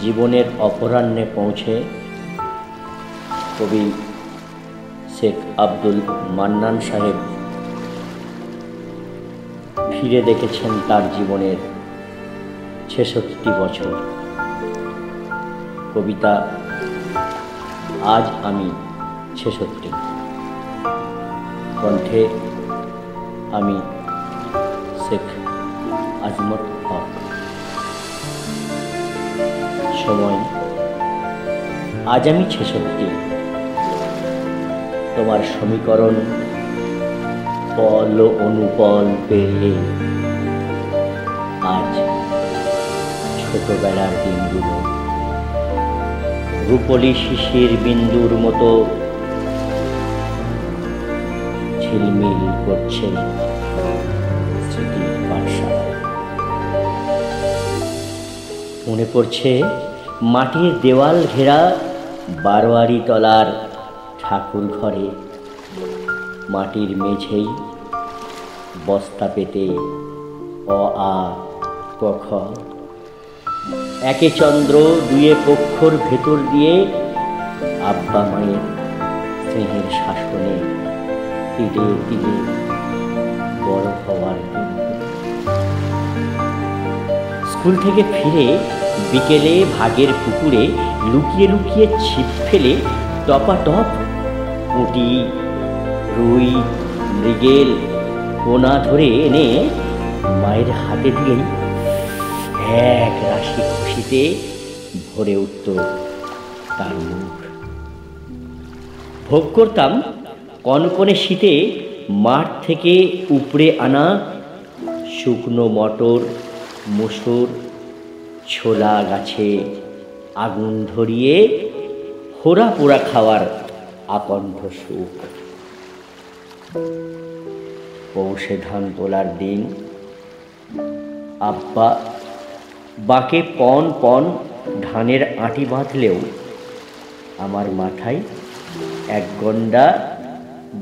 জীবনের অপরাহ্নে পৌঁছে কবি শেখ আব্দুল মান্নান সাহেব ফিরে দেখেছেন তার জীবনের ৬৬ বছর। কবিতা আজ আমি ৬৬। কণ্ঠে আমি শেখ আজমত হক। সময় আজ আমি ৬৬। তোমার সমীকরণ পল ও অনুপল পেরিয়ে আজ ছোটবেলার দিনগুলো রূপলি শিশির বিন্দুর মতো ঝিলমিল করছে স্মৃতির পাঠশালায়। মনে পড়ছে মাটির দেওয়াল ঘেরা বারোয়ারি তলার ঠাকুর ঘরে মাটির মেঝেই বস্তা পেতে অ আ ক খ, একে চন্দ্র দুয়ে পক্ষর ভেতর দিয়ে আব্বা মায়ের স্নেহের শাসনে তিলে তিলে বড় হওয়ার দিন। স্কুল থেকে ফিরে বিকেলে ভাগের পুকুরে লুকিয়ে লুকিয়ে ছিপ ফেলে টপাটপ পুঁটি, রুই, মৃগেল, পোনা ধরে এনে মায়ের হাতে দিলেই এক রাশি খুশিতে ভরে উঠত তার মুখ। ভোগ করতাম কনকনে শীতে মাঠ থেকে উপড়ে আনা শুকনো মটর, মসুর, ছোলা গাছে আগুন ধরিয়ে হোরা পোড়া খাওয়ার আকণ্ঠ সুখ। পৌষে ধান তোলার দিন আব্বা বাঁকে পন পন ধানের আঁটি বাঁধলেও আমার মাথায় এক গন্ডা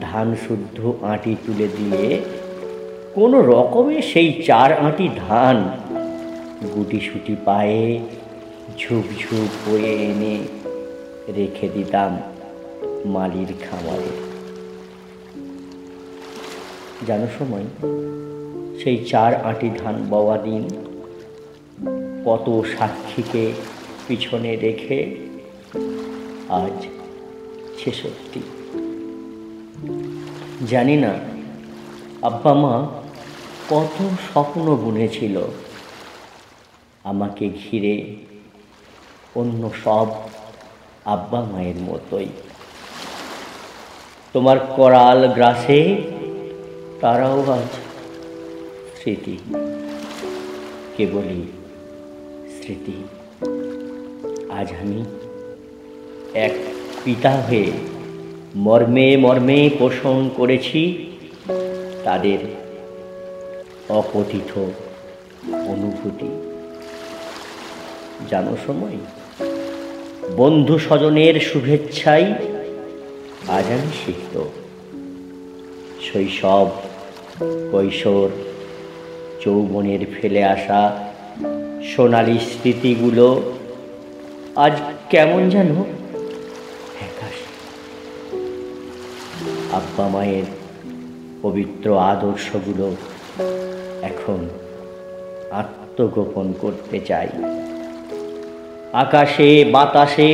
ধান শুদ্ধ আঁটি তুলে দিয়ে কোনো রকমে সেই 4 আঁটি ধান গুটিসুটি পায়ে ঝুপঝুপ হয়ে এনে রেখে দিতাম মালির খামারে। জানো সময় সেই 4 আঁটি ধান বওয়া দিন কত সাক্ষীকে পিছনে রেখে আজ ৬৬। জানি না আব্বা মা কত স্বপ্ন বুনেছিল আমাকে ঘিরে, অন্য সব আব্বা মায়ের মতোই। তোমার করাল গ্রাসে তারাও আজ স্মৃতি, কেবলই স্মৃতি। আজ আমি এক পিতা হয়ে মর্মে মর্মে পোষণ করেছি তাদের অকথিত অনুভূতি। জানো সময় বন্ধু স্বজনের শুভেচ্ছাই আজ আমি সিক্ত। শৈশব, কৈশোর, যৌবনের ফেলে আসা সোনালি স্মৃতিগুলো আজ কেমন যেন ফ্যাকাশে। আব্বা মায়ের পবিত্র আদর্শগুলো এখন আত্মগোপন করতে চাই। আকাশে বাতাসে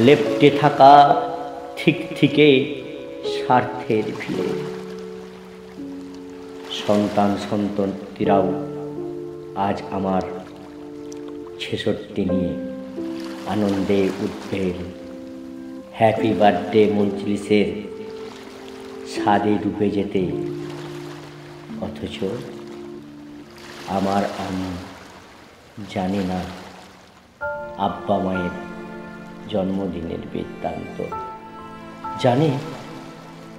লেপ্টে থাকা ঠিক থেকে স্বার্থের ভিড়ে সন্তান সন্ততিরাও আজ আমার ৬৬ নিয়ে আনন্দে উদ্বেল। হ্যাপি বার্থডে মজলিসের স্বাদে ডুবে যেতে, অথচ আমার আমি জানি না আব্বা মায়ের জন্মদিনের বৃত্তান্ত, জানে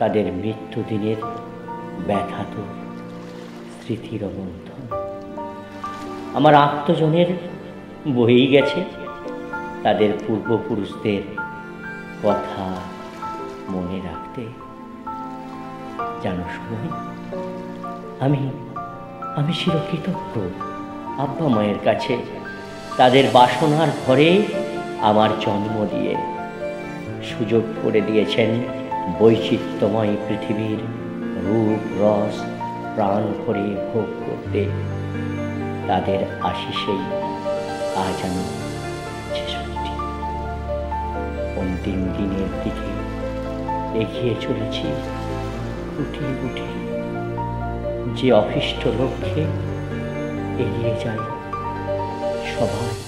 তাদের মৃত্যুদিনের ব্যথাতুর স্মৃতির রোমন্থন। আমার আত্মজনের বয়েই গেছে তাদের পূর্বপুরুষদের কথা মনে রাখতে। জানো সময় আমি চিরকৃতজ্ঞ আব্বা মায়ের কাছে তাদের বাসনার ঘরে আমার জন্ম দিয়ে সুযোগ করে দিয়েছেন বৈচিত্র্যময় পৃথিবীর রূপ রস প্রাণ ভরে ভোগ করতে। তাদের আশিসেই আজ আমি ৬৬ অন্তিম দিনের দিকে এগিয়ে চলেছি গুটিয়ে গুটিয়ে, যে অভীষ্ট লক্ষ্যে এগিয়ে যায় সবাই।